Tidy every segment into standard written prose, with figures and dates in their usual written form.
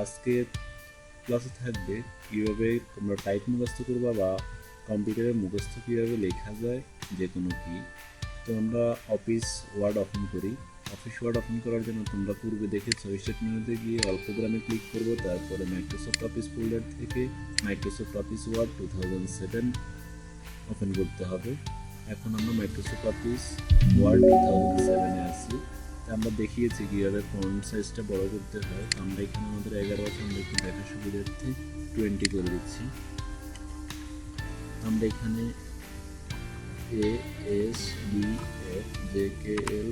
আজকের ক্লাসে থাকবে কীভাবে তোমরা টাইপ মুখস্থ করবা বা কম্পিউটারে মুখস্থ কীভাবে লেখা যায় যে কোনো কি। তো আমরা অফিস ওয়ার্ড ওপেন করি। অফিস ওয়ার্ড ওপেন করার জন্য তোমরা পূর্বে দেখেছো স্টার্ট মেনুতে গিয়ে অল প্রোগ্রামে ক্লিক করবো, তারপরে মাইক্রোসফট অফিস ফোল্ডার থেকে মাইক্রোসফট অফিস ওয়ার্ড 2007 ওপেন করতে হবে। এখন আমরা মাইক্রোসফট অফিস ওয়ার্ড 2007-এ আছি। আমরা দেখিয়েছি কীভাবে ফন্ট সাইজটা বড় করতে হয়। তো আমরা এখানে আমাদের 11 আছে, আমরা একটু দেখার সুবিধার্থে 20 করে দিচ্ছি। আমরা এখানে ASDF JKL,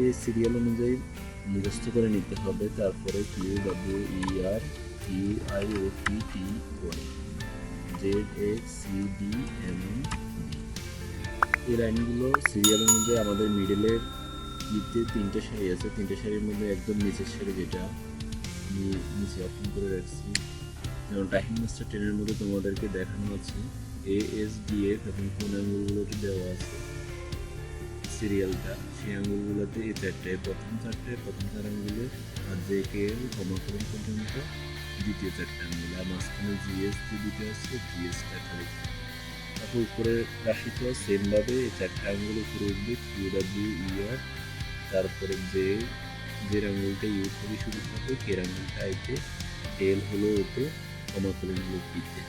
এই সিরিয়াল অনুযায়ী মুখস্থ করে নিতে হবে। তারপরে QWER UIOPT ZXCDMD, এই লাইনগুলো সিরিয়াল অনুযায়ী আমাদের মিডলের নিচে 3টে সারি আছে, 3টে সারির মধ্যে একদম নিচের সারি যেটা আমি নিচে অপশন করে রাখছি। যেমন টাইপিং মাস্টার 10-এর মধ্যে তোমাদেরকে দেখানো আছে ASDF এবং কোন আঙুলগুলোতে দেওয়া আছে সিরিয়ালটা, সেই আঙুলগুলোতে এই চারটে, প্রথম 4 আঙুলে, আর JKL পর্যন্ত দ্বিতীয় 4টে আঙুল, আর মাঝখানে GS যে দুটো আছে GSটা খালি। তারপর উপরে রাশিটা সেমভাবে এই 4টে আঙুল উপরে উঠবে QWER, তারপরে যে আঙুলটা ইউ থেকে শুরু হবে, কে আঙুলটা আইতে, এল হলো ওতে, কমাকলন হলো পিতে।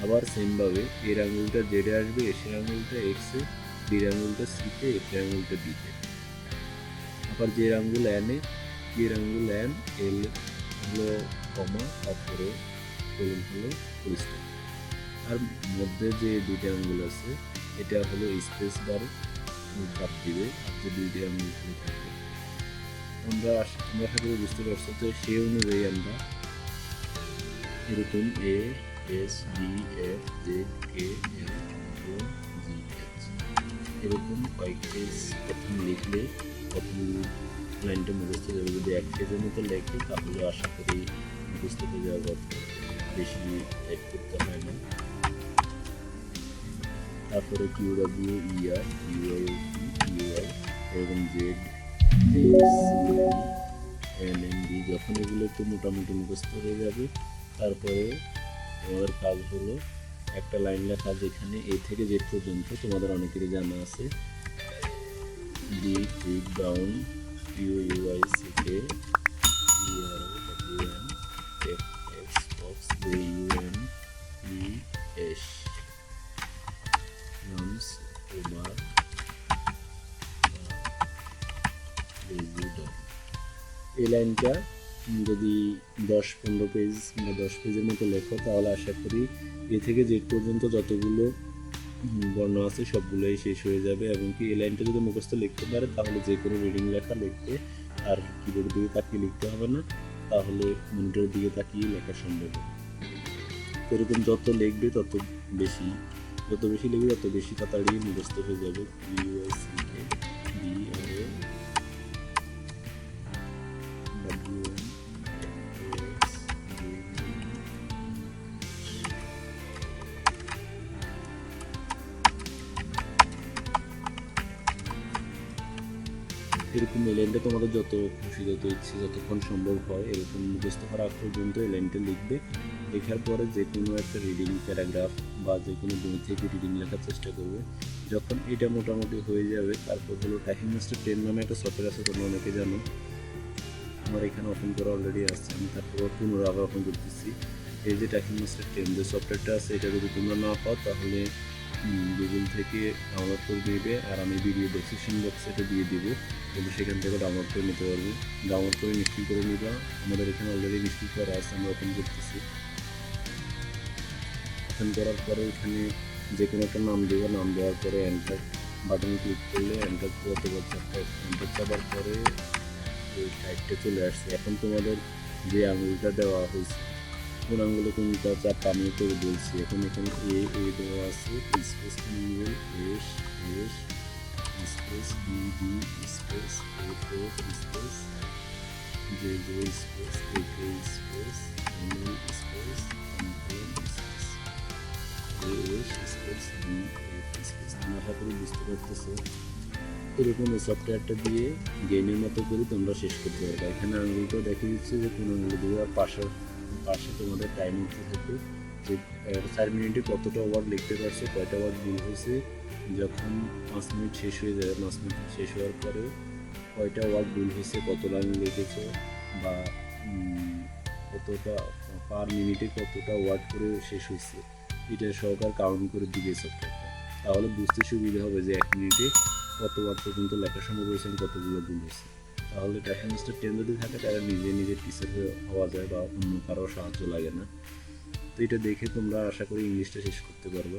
আবার সেমভাবে এর আঙুলটা জেডে আসবে, এসের আঙুলটা এক্সে, বির আঙুলটা সিতে, এফের আঙুলটা বিতে। আবার যে আঙুল এনে, এর আঙুল এন, এল হলো কমা, তারপরে কলন হলো ফুলস্টপ। আর মধ্যে যে দুইটা আঙুল আছে এটা হলো স্পেস বার চাপ দিবে, আর যে দুইটা আঙুল থাকবে। তোমরা আশা করি বুঝতে পারছো। তো সেই অনুযায়ী আমরা এরকম ASDFZKL এরকম কয়েকটি প্রথম লিখলে প্রথম লাইনটা মুখস্থ হয়ে যাবে। যদি 1 পেজের মতো লেখে তাহলে আশা করি মুখস্থ হয়ে যাওয়ার কথা, বেশি টাইপ করতে হয় না। তারপরে QWER UIOPTUI এবং ZXCDMD, যখন এগুলো একটু মোটামুটি মুখস্থ হয়ে যাবে তারপরে তোমাদের কাজ হলো একটা লাইন লেখা, যেখানে A থেকে Z পর্যন্ত তোমাদের অনেকেরই জানা আছে D ঠিক down QUICK EROWN FX box JUN ES nums over এই লাইনটা যদি 10-15 পেজ বা 10 পেজের মতো লেখো তাহলে আশা করি এ থেকে জেড পর্যন্ত যতগুলো বর্ণ আছে সবগুলোই শেষ হয়ে যাবে। এবং কি এই লাইনটা যদি মুখস্থ লিখতে পারে তাহলে যে কোনো রিডিং লেখা লিখতে আর কিবোর্ডের দিকে তাকিয়ে লিখতে হবে না, তাহলে মনিটরের দিকে তাকিয়ে লেখা সম্ভব। এরকম যত লিখবে তত বেশি লিখবে তত বেশি তাড়াতাড়ি মুখস্থ হয়ে যাবে। এরকম এই লাইনটা তোমাদের যত খুশি, যত ইচ্ছে, যতক্ষণ সম্ভব হয় এরকম মুখস্থ করা আগ পর্যন্ত এই লাইনটা লিখবে। লেখার পরে যে কোনো একটা রিডিং প্যারাগ্রাফ বা যে কোনো বই থেকে রিডিং লেখার চেষ্টা করবে। যখন এটা মোটামুটি হয়ে যাবে তারপর হলো টাইপিং মাস্টার 10 নামে একটা সফটওয়্যার আছে, তোমরা অনেকে জানো। আমার এখানে ওপেন করা অলরেডি আসছে, আমি তারপর পুনরায় আবার ওপেন করতেছি। এই যে টাইপিং মাস্টার 10 যে সফটওয়্যারটা আছে, এটা যদি তোমরা না পাও তাহলে গুগল থেকে ডাউনলোড করে দিবে, আর আমি ভিডিও ডেসক্রিপশন বক্সে এটা দিয়ে দিব, তাহলে সেখান থেকে ডাউনলোড করে নিতে পারবে। ডাউনলোড করে ইনস্টল করে নিবা। আমাদের এখানে অলরেডি ইনস্টল করা আছে, আমরা ওপেন করতেছি। ওপেন করার পরে এখানে যে কোনো একটা নাম দেবো, নাম দেওয়ার পরে এন্টার বাটনে ক্লিক করলে এন্টার চাপার পরে ওই টাইপটা চলে আসছে। এখন তোমাদের যে আঙুলটা দেওয়া হয়েছে কোন আঙুলে কোনটা চাপ আমি করে বলছি। এখন এখানে এ দেওয়া আছে, স্পেস আঙুল space D space F space J space space space space space D space. আশা করি বুঝতে পারতেছো। এরকম এই সফটওয়্যারটা দিয়ে গেমের মতো করে তোমরা শেষ করতে পারবে। এখানে আঙুলটা দেখে দিচ্ছে যে কোন আঙুল দিয়ে, আর পাশে পাশে তোমাদের টাইম উঠতে থাকবে যে 4 মিনিটে কতটা ওয়ার্ড লিখতে পারছো, কয়টা ওয়ার্ড ভুল হয়েছে। যখন 5 মিনিট শেষ হয়ে যাবে, 5 মিনিট শেষ হওয়ার পরে কয়টা ওয়ার্ড ভুল হয়েছে, কত লাইন লিখেছো, বা কতটা পার মিনিটে কতটা ওয়ার্ড করে শেষ হয়েছে, এটা সহকার কাউন্ট করে দিবে সফটওয়্যারটা। তাহলে বুঝতে সুবিধা হবে যে 1 মিনিটে কত ওয়ার্ড পর্যন্ত লেখা সম্ভব হয়েছে, কতগুলো ভুল হয়েছে। তাহলে টাইপিং মাস্টার 10 যদি থাকে তারা নিজে নিজে টিচার হওয়া যায় বা অন্য কারো সাহায্য লাগে না। তো এটা দেখে তোমরা আশা করি ইংলিশটা শেষ করতে পারবে।